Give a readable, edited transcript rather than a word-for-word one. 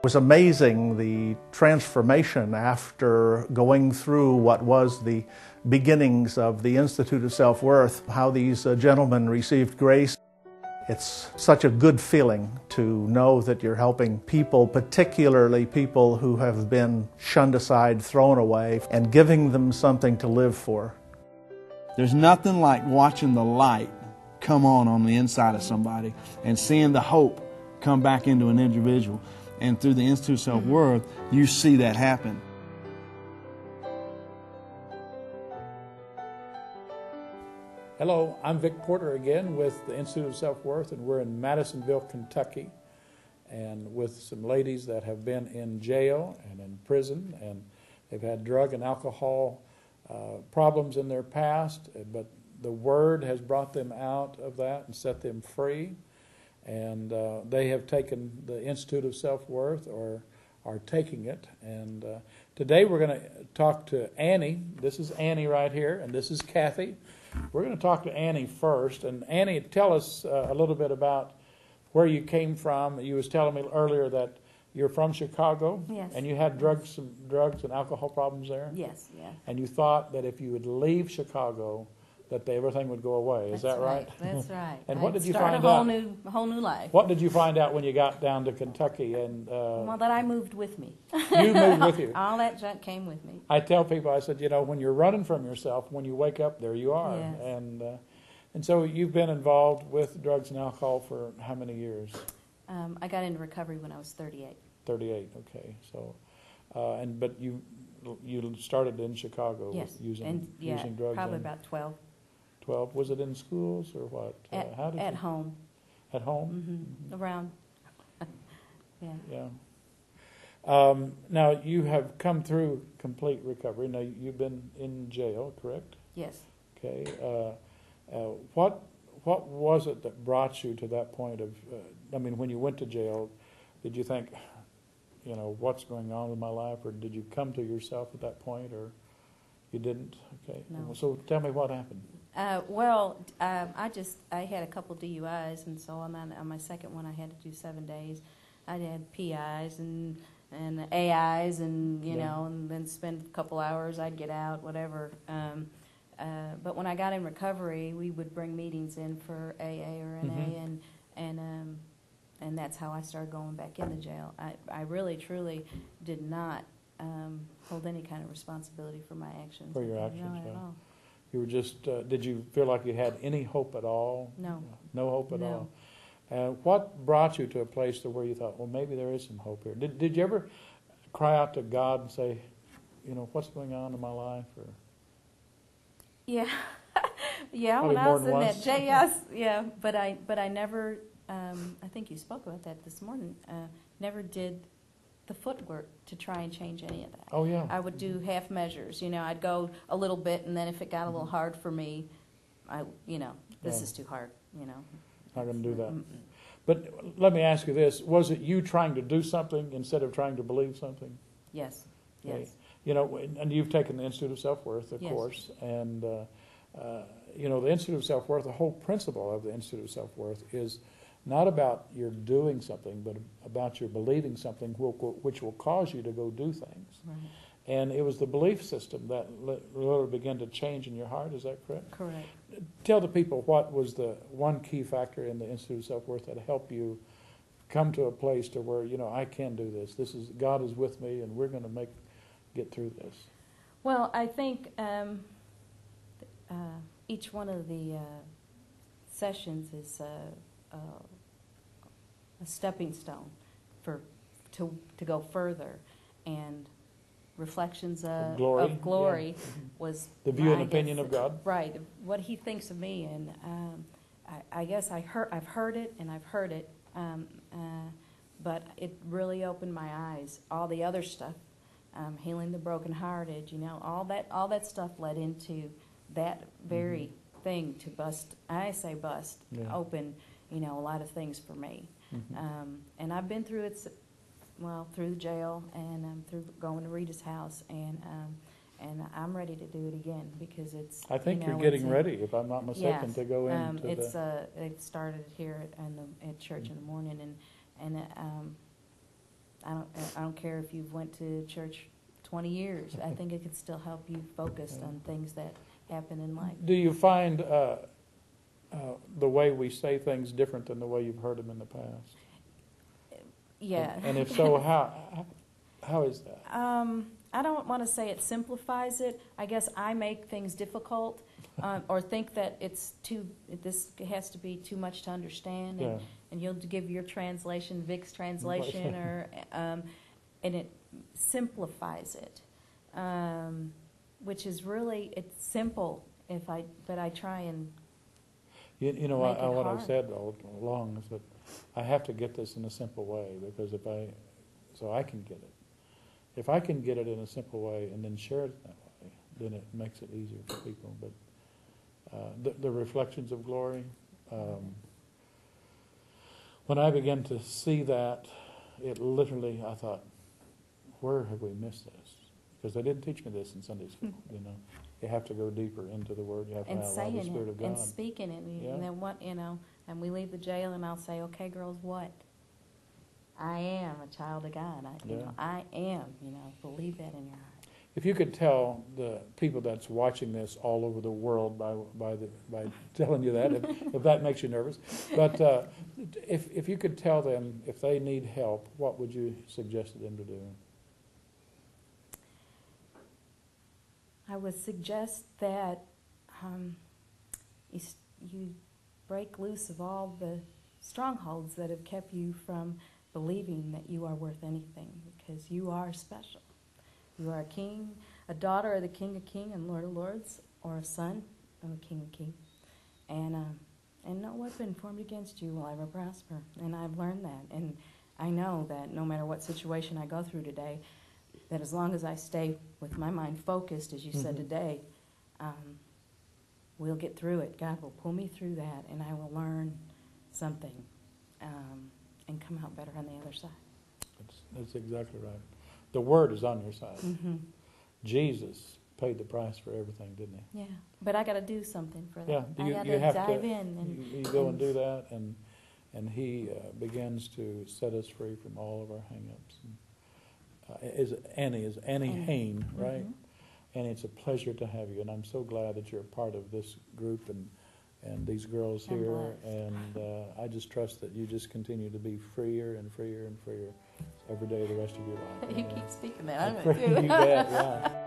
It was amazing, the transformation after going through what was the beginnings of the Institute of Self-Worth, how these gentlemen received grace. It's such a good feeling to know that you're helping people, particularly people who have been shunned aside, thrown away, and giving them something to live for. There's nothing like watching the light come on the inside of somebody and seeing the hope come back into an individual. And through the Institute of Self-Worth, you see that happen. Hello, I'm Vic Porter again with the Institute of Self-Worth, and we're in Madisonville, Kentucky, and with some ladies that have been in jail and in prison, and they've had drug and alcohol problems in their past, but the Word has brought them out of that and set them free. And they have taken the Institute of Self-Worth, or are taking it. And today we're going to talk to Annie. This is Annie right here, and this is Kathy. We're going to talk to Annie first. And Annie, tell us a little bit about where you came from. You was telling me earlier that you're from Chicago. Yes. And you had drugs and alcohol problems there. Yes, yes. And you thought that if you would leave Chicago, that everything would go away. Is that right? That's right. And what did you start find a out? whole new life. What did you find out when you got down to Kentucky? And Well, that I moved with me. you moved with you. All that junk came with me. I tell people, I said, you know, when you're running from yourself, when you wake up, there you are. Yes. And so you've been involved with drugs and alcohol for how many years? I got into recovery when I was 38. 38. Okay. So, but you started in Chicago Yes. using drugs. Probably about 12. 12. Was it in schools or what? At home. At home? Mm-hmm. Around. Yeah. Yeah. Now, you have come through complete recovery. Now, you've been in jail, correct? Yes. Okay. What was it that brought you to that point of, I mean, when you went to jail, did you think, you know, what's going on in my life? Or did you come to yourself at that point, or you didn't? Okay. No. So tell me what happened. I had a couple DUIs, and so on my second one I had to do 7 days. I had PIs and AIs, and you know, and then spend a couple hours. I'd get out, whatever. But when I got in recovery, we would bring meetings in for AA or NA, and that's how I started going back into jail. I really, truly did not hold any kind of responsibility for my actions. For your actions, no, at all. You were just, did you feel like you had any hope at all? No. No hope at all? What brought you to a place to where you thought, well, maybe there is some hope here? Did you ever cry out to God and say, you know, what's going on in my life? Or yeah. Yeah, probably when I was in once. that jail, yeah, but I never, I think you spoke about that this morning, never did the footwork to try and change any of that. Oh, yeah. I would do half measures. You know, I'd go a little bit, and then if it got a little hard for me, this is too hard, you know. Not going to do that. But let me ask you this. Was it you trying to do something instead of trying to believe something? Yes, Okay. yes. You know, and you've taken the Institute of Self-Worth, of Yes. course, and, you know, the Institute of Self-Worth, the whole principle of the Institute of Self-Worth is not about your doing something, but about your believing something which will cause you to go do things. Right. And it was the belief system that really began to change in your heart. Is that correct? Correct. Tell the people what was the one key factor in the Institute of Self-Worth that helped you come to a place to where, you know, I can do this. God is with me, and we're going to get through this. Well, I think each one of the sessions is a stepping stone to go further, and reflections of glory Yeah. was The view and opinion of God. Right, what He thinks of me, and I guess I've heard it, but it really opened my eyes. All the other stuff, healing the brokenhearted, you know, all that stuff led into that very thing to bust. Open, you know, a lot of things for me. And I've been through it, through the jail, and through going to Rita's house, and I'm ready to do it again, because it's. I think you're getting ready, if I'm not mistaken, yes, to go into it started here at church in the morning, and I don't care if you've went to church 20 years. I think it could still help you focus on things that happen in life. Do you find the way we say things different than the way you've heard them in the past? Yeah. And if so, how is that? I don't want to say it simplifies it. I guess I make things difficult, or think that this has to be too much to understand, and you'll give your translation, Vic's translation, or and it simplifies it, which is really, it's simple. But I try and You know, make it what hard. I've said all along is that I have to get this in a simple way, because so I can get it. If I can get it in a simple way and then share it that way, then it makes it easier for people. But the reflections of glory, when I began to see that, it literally, I thought, where have we missed this? Because they didn't teach me this in Sunday school. You know, you have to go deeper into the Word. You have to and allow the saying Spirit it of God. and speaking it, Yeah. and then what, and we leave the jail, and I'll say, okay, girls, what? I am a child of God. I am. Believe that in your heart. If you could tell the people that's watching this all over the world by telling you that, if that makes you nervous, but if you could tell them if they need help, what would you suggest them to do? I would suggest that you break loose of all the strongholds that have kept you from believing that you are worth anything, because you are special. You are a king, a daughter of the King of Kings and Lord of Lords, or a son of the King of Kings. And no weapon formed against you will ever prosper. And I've learned that. And I know that no matter what situation I go through today, that as long as I stay with my mind focused, as you said today, we'll get through it. God will pull me through that, and I will learn something and come out better on the other side. That's exactly right. The Word is on your side. Mm-hmm. Jesus paid the price for everything, didn't he? Yeah, but I got to do something for that. Yeah, I got you to have dive to. in. You go and do that, and He begins to set us free from all of our hang-ups. Is Annie Hain, right? Mm-hmm. And it's a pleasure to have you, and I'm so glad that you're a part of this group and these girls I'm here. blessed. And I just trust that you just continue to be freer and freer and freer every day of the rest of your life. You keep speaking that. I'm You going to. bet, yeah.